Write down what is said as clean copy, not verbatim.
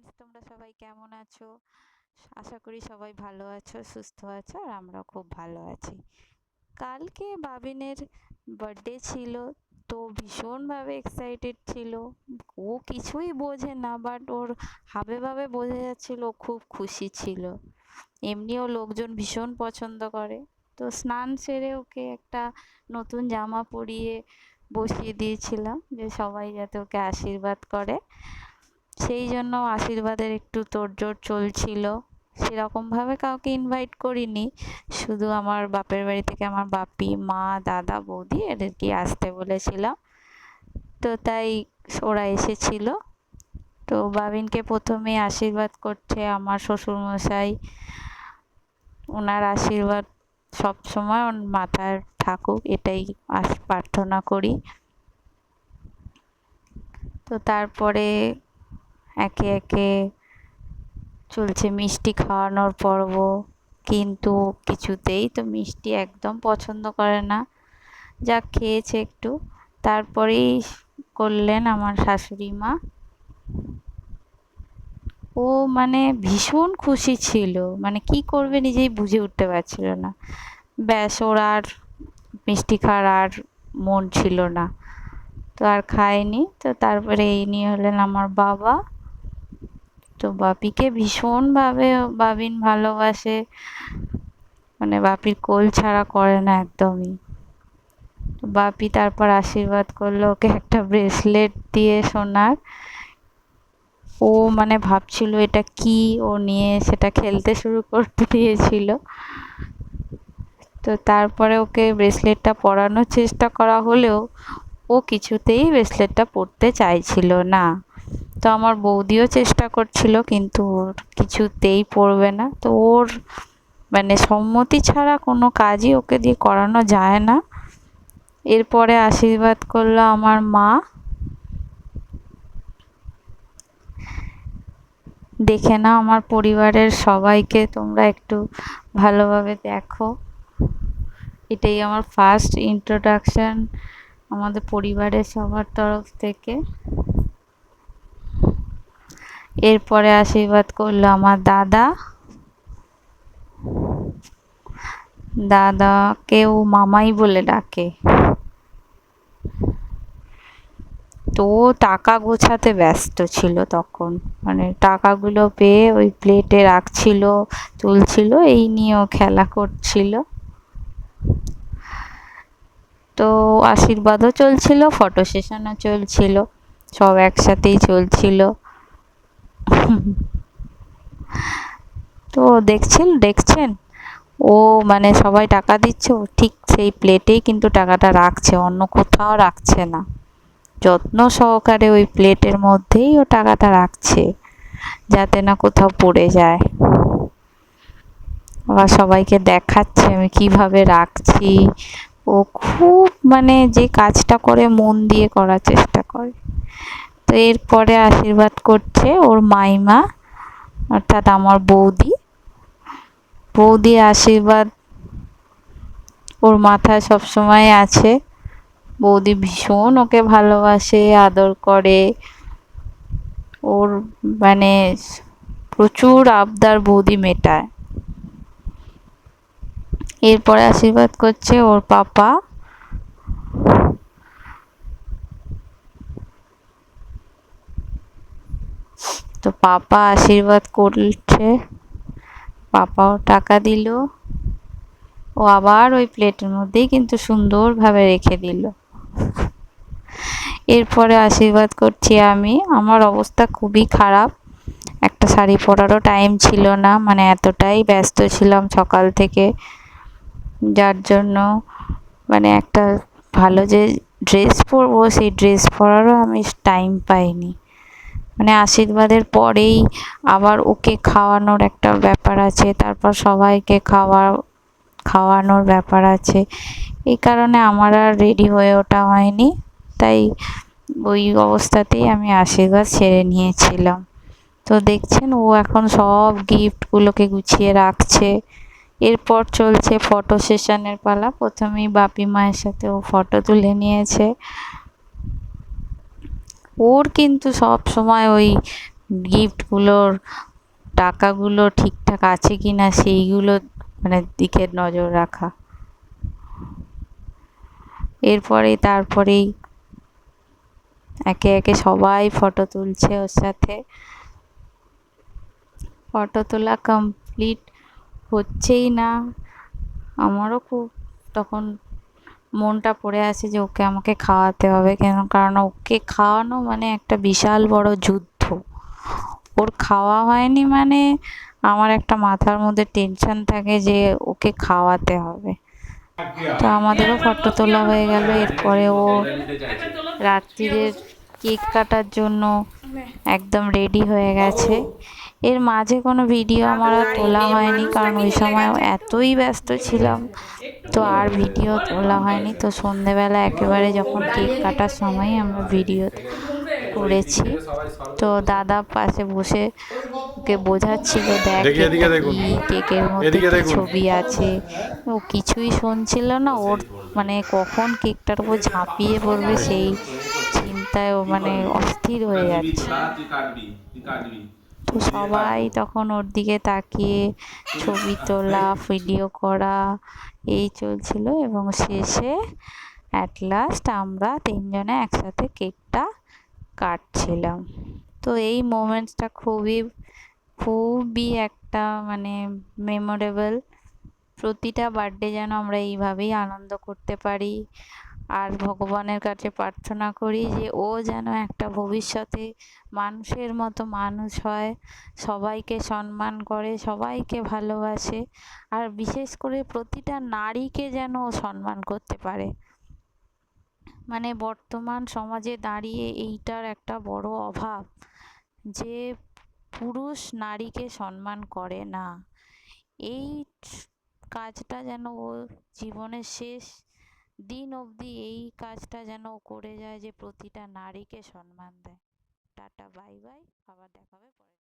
Friends, তোমরা সবাই কেমন আছো? আশা করি সবাই ভালো আছো, সুস্থ আছো, আর আমরাও খুব ভালো আছি। কালকে বাবিনের বার্থডে ছিল, তো ভীষণভাবে এক্সাইটেড ছিল। ও কিছুই বোঝে না, বাট ওর হাবে ভাবে বোঝা যাচ্ছিল ও খুব খুশি ছিল। এমনিও লোকজন ভীষণ পছন্দ করে। তো স্নান সেরে ওকে একটা নতুন জামা পরিয়ে বসিয়ে দিয়েছিলাম, যে সবাই যাতে ওকে আশীর্বাদ করে। সেই জন্য আশীর্বাদের একটু তোড়জোড় চলছিল। সেরকমভাবে কাউকে ইনভাইট করিনি, শুধু আমার বাপের বাড়ি থেকে আমার বাপি, মা, দাদা, বৌদি এদেরকে আসতে বলেছিলাম। তো তাই ওরা এসেছিল। তো বাবিনকে প্রথমে আশীর্বাদ করছে আমার শ্বশুরমশাই। ওনার আশীর্বাদ সব সময় ওর মাথায় থাকুক, এটাই প্রার্থনা করি। তো তারপরে একে একে চলছে মিষ্টি খাওয়ানোর পর্ব, কিন্তু কিছুতেই তো মিষ্টি একদম পছন্দ করে না। যা খেয়েছে একটু, তারপরেই করলেন আমার শাশুড়ি মা। ও মানে ভীষণ খুশি ছিল, মানে কি করবে নিজেই বুঝে উঠতে পারছিল না। ব্যাস, ওর আর মিষ্টি খাওয়ার আর মন ছিল না, তো আর খায়নি। তো তারপরে এই নিয়ে হলেন আমার বাবা। তো বাপিকে ভীষণভাবে বাবিন ভালোবাসে, মানে বাপির কোল ছাড়া করে না একদমই। বাপি তারপর আশীর্বাদ করলো ওকে একটা ব্রেসলেট দিয়ে, সোনার। ও মানে ভাবছিল এটা কি, ও নিয়ে সেটা খেলতে শুরু করতে দিয়েছিল। তো তারপরে ওকে ব্রেসলেটটা পরানোর চেষ্টা করা হলেও ও কিছুতেই ব্রেসলেটটা পরতে চাইছিল না। তো আমার বৌদিও চেষ্টা করছিল, কিন্তু ওর কিছুতেই পরবে না। তো ওর মানে সম্মতি ছাড়া কোনো কাজই ওকে দিয়ে করানো যায় না। এরপরে আশীর্বাদ করলো আমার মা। দেখে নাও আমার পরিবারের সবাইকে, তোমরা একটু ভালোভাবে দেখো। এটাই আমার ফার্স্ট ইন্ট্রোডাকশন আমাদের পরিবারের সবার তরফ থেকে। এরপরে আশীর্বাদ করলো আমার দাদা। দাদাকেও মামাই বলে ডাকে। তো টাকা গোছাতে ব্যস্ত ছিল তখন, মানে টাকাগুলো পেয়ে ওই প্লেটে রাখছিল, তুলছিল, এই নিয়েও খেলা করছিল। তো আশীর্বাদও চলছিল, ফটো সেশনও চলছিল, সব একসাথেই চলছিল। তো দেখছেন ও মানে সবাই টাকা দিচ্ছে, ও ঠিক সেই প্লেটেই কিন্তু টাকাটা রাখছে, অন্য কোথাও রাখছে না। যত্ন সহকারে ওই প্লেটের মধ্যেই ও টাকাটা রাখছে, যাতে না কোথাও পড়ে যায়। আবার সবাইকে দেখাচ্ছে আমি কিভাবে রাখছি। ও খুব মানে যে কাজটা করে মন দিয়ে করার চেষ্টা করে। তো এরপরে আশীর্বাদ করছে ওর মাইমা, অর্থাৎ আমার বৌদি। বৌদির আশীর্বাদ ওর মাথায় সবসময় আছে। বৌদি ভীষণ ওকে ভালোবাসে, আদর করে। ওর মানে প্রচুর আবদার বৌদি মেটায়। এরপরে আশীর্বাদ করছে ওর পাপা। তো পাপা আশীর্বাদ করছে, পাপাও টাকা দিল। ও আবার ওই প্লেটের মধ্যেই কিন্তু সুন্দরভাবে রেখে দিল। এরপরে আশীর্বাদ করছি আমি। আমার অবস্থা খুবই খারাপ, একটা শাড়ি পরারও টাইম ছিল না, মানে এতটাই ব্যস্ত ছিলাম সকাল থেকে, যার জন্য মানে একটা ভালো যে ড্রেস পরবো সেই ড্রেস পরারও আমি টাইম পাইনি। মানে আশীর্বাদের পরেই আবার ওকে খাওয়ানোর একটা ব্যাপার আছে, তারপর সবাইকে খাওয়ানোর ব্যাপার আছে। এই কারণে আমার আর রেডি হয়ে ওঠা হয়নি, তাই ওই অবস্থাতেই আমি আশীর্বাদ সেরে নিয়েছিলাম। তো দেখছেন ও এখন সব গিফটগুলোকে গুছিয়ে রাখছে। এরপর চলছে ফটো সেশনের পালা। প্রথমেই বাপি মায়ের সাথে ও ফটো তুলে নিয়েছে। ওর কিন্তু সব সময় ওই গিফটগুলোর টাকাগুলো ঠিকঠাক আছে কি না সেইগুলো মানে দিকে নজর রাখা। তারপরেই একে একে সবাই ফটো তুলছে ওর সাথে। ফটো তোলা কমপ্লিট হচ্ছেই না, আমারও খুব তখন মনটা পড়ে আছে যে ওকে আমাকে খাওয়াতে হবে, কারণ ওকে খাওয়ানো মানে একটা বিশাল বড় যুদ্ধ। ওর খাওয়া হয়নি মানে আমার একটা মাথার মধ্যে টেনশন থাকে যে ওকে খাওয়াতে হবে। তো আমাদেরও ফটো তোলা হয়ে গেল। এরপরে ও রাত্রিরের কেক কাটার জন্য একদম রেডি হয়ে গেছে। এর মাঝে কোনো ভিডিও আমার আর তোলা হয়নি, কারণ ওই সময় এতই ব্যস্ত ছিলাম, তো আর ভিডিও তোলা হয়নি। তো সন্ধেবেলা একেবারে যখন কেক কাটার সময় আমরা ভিডিও করেছি। তো দাদা পাশে বসে ওকে বোঝাচ্ছিল, দেখ কেকটা কি, কেকের মধ্যে কি ছবি আছে। ও কিছুই শুনছিল না, ওর মানে কখন কেকটার উপর ঝাঁপিয়ে পড়বে সেই চিন্তায় ও মানে অস্থির হয়ে যাচ্ছিল। তো সবাই তখন ওর দিকে তাকিয়ে ছবি তোলা, ভিডিও করা এই চলছিল, এবং শেষে অ্যাট লাস্ট আমরা তিনজনে একসাথে কেকটা কাটছিলাম। তো এই মোমেন্টসটা খুবই একটা মানে মেমোরেবল। প্রতিটা বার্থডে যেন আমরা এইভাবেই আনন্দ করতে পারি। আর ভগবানের কাছে প্রার্থনা করি যে ও যেন একটা ভবিষ্যতে মানুষের মতো মানুষ হয়, সবাইকে সম্মান করে, সবাইকে ভালোবাসে, আর বিশেষ করে প্রতিটা নারীকে যেন ও সম্মান করতে পারে। মানে বর্তমান সমাজে দাঁড়িয়ে এইটার একটা বড় অভাব যে পুরুষ নারীকে সম্মান করে না। এই কাজটা যেন ও জীবনের শেষ দিন অবধি এই কাজটা যেন ও করে যায়, যে প্রতিটা নারীকে সম্মান দেয়। টাটা, বাই বাই, আবার দেখা হবে পরে।